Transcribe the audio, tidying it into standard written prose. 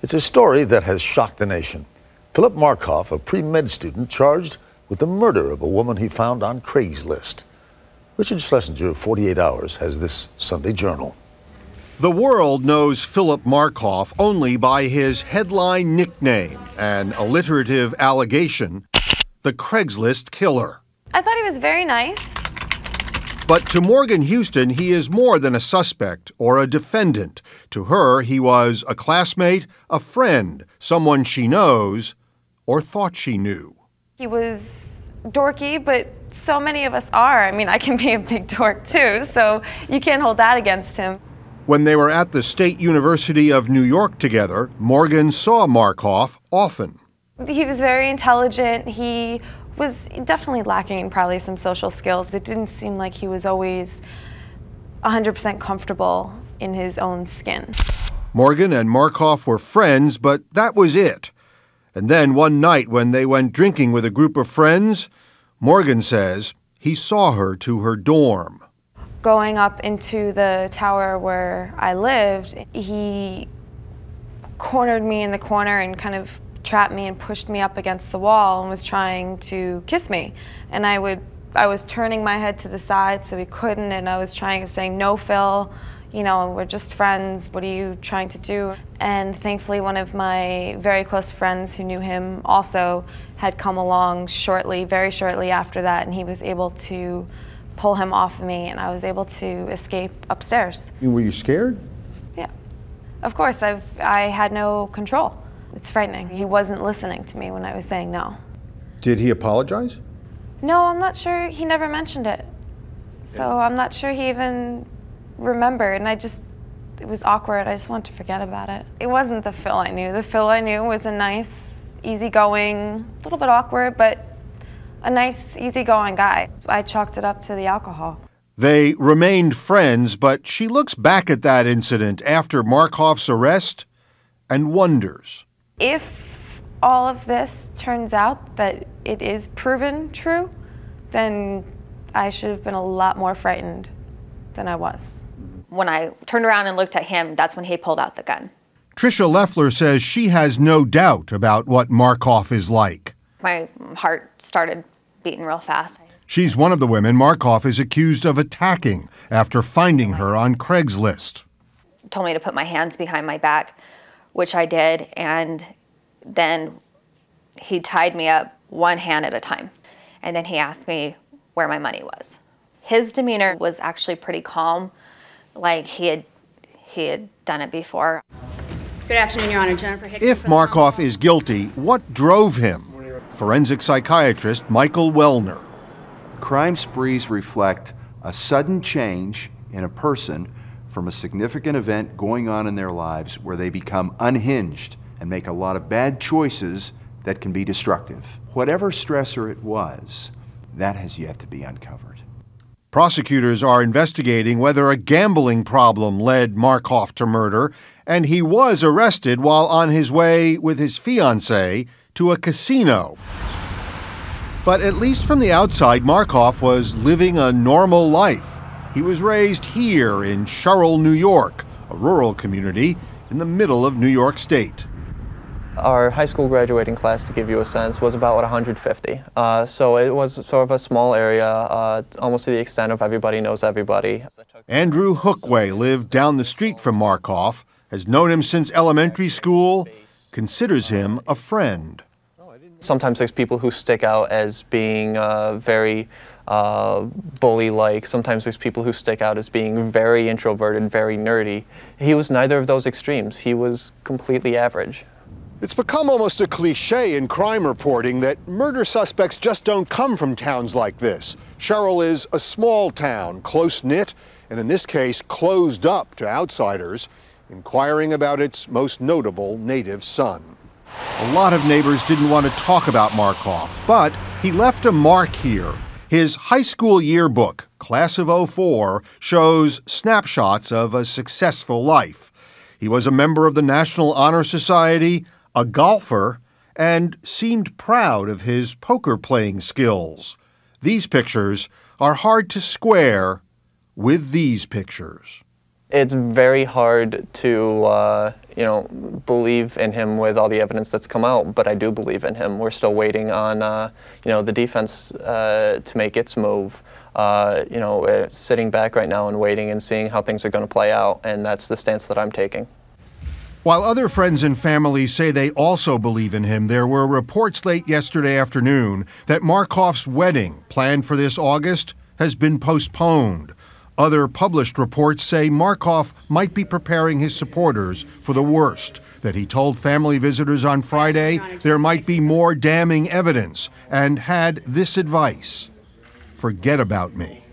It's a story that has shocked the nation. Philip Markoff, a pre-med student, charged with the murder of a woman he found on Craigslist. Richard Schlesinger of 48 Hours has this Sunday Journal. The world knows Philip Markoff only by his headline nickname, an alliterative allegation, the Craigslist killer. I thought he was very nice. But to Morgan Houston, he is more than a suspect or a defendant. To her, he was a classmate, a friend, someone she knows or thought she knew. He was dorky, but so many of us are. I mean, I can be a big dork too, so you can't hold that against him. When they were at the State University of New York together, Morgan saw Markoff often. He was very intelligent. He was definitely lacking probably some social skills. It didn't seem like he was always 100% comfortable in his own skin. Morgan and Markoff were friends, but that was it. And then one night when they went drinking with a group of friends, Morgan says he saw her to her dorm. Going up into the tower where I lived, he cornered me in the corner and kind of trapped me and pushed me up against the wall and was trying to kiss me. And I was turning my head to the side so he couldn't, and I was trying to say, "No, Phil, you know, we're just friends. What are you trying to do?" And thankfully one of my very close friends who knew him also had come along very shortly after that, and he was able to pull him off of me, and I was able to escape upstairs. Were you scared? Yeah. Of course, I had no control. It's frightening. He wasn't listening to me when I was saying no. Did he apologize? No, I'm not sure. He never mentioned it. So I'm not sure he even remembered, and it was awkward. I just wanted to forget about it. It wasn't the Phil I knew. The Phil I knew was a nice, easygoing, a little bit awkward, but a nice, easygoing guy. I chalked it up to the alcohol. They remained friends, but she looks back at that incident after Markoff's arrest and wonders. If all of this turns out that it is proven true, then I should have been a lot more frightened than I was. When I turned around and looked at him, that's when he pulled out the gun. Tricia Leffler says she has no doubt about what Markoff is like. My heart started beating real fast. She's one of the women Markoff is accused of attacking after finding her on Craigslist. Told me to put my hands behind my back, which I did, and then he tied me up one hand at a time. And then he asked me where my money was. His demeanor was actually pretty calm, like he had done it before. Good afternoon, Your Honor. Jennifer Hickman. If Markoff is guilty, what drove him? Forensic psychiatrist Michael Wellner. Crime sprees reflect a sudden change in a person from a significant event going on in their lives where they become unhinged and make a lot of bad choices that can be destructive. Whatever stressor it was, that has yet to be uncovered. Prosecutors are investigating whether a gambling problem led Markoff to murder, and he was arrested while on his way with his fiancée to a casino. But at least from the outside, Markoff was living a normal life. He was raised here in Sherrill, New York, a rural community in the middle of New York State. Our high school graduating class, to give you a sense, was about 150. So it was sort of a small area, almost to the extent of everybody knows everybody. Andrew Hookway lived down the street from Markoff, has known him since elementary school, considers him a friend. Sometimes there's people who stick out as being very bully-like. Sometimes there's people who stick out as being very introverted, very nerdy. He was neither of those extremes. He was completely average. It's become almost a cliche in crime reporting that murder suspects just don't come from towns like this. Sherrill is a small town, close-knit, and in this case, closed up to outsiders, inquiring about its most notable native son. A lot of neighbors didn't want to talk about Markoff, but he left a mark here. His high school yearbook, Class of '04, shows snapshots of a successful life. He was a member of the National Honor Society, a golfer, and seemed proud of his poker-playing skills. These pictures are hard to square with these pictures. It's very hard to, you know, believe in him with all the evidence that's come out, but I do believe in him. We're still waiting on, you know, the defense to make its move. You know, sitting back right now and waiting and seeing how things are going to play out, and that's the stance that I'm taking. While other friends and family say they also believe in him, there were reports late yesterday afternoon that Markoff's wedding, planned for this August, has been postponed. Other published reports say Markoff might be preparing his supporters for the worst, that he told family visitors on Friday there might be more damning evidence, and had this advice: forget about me.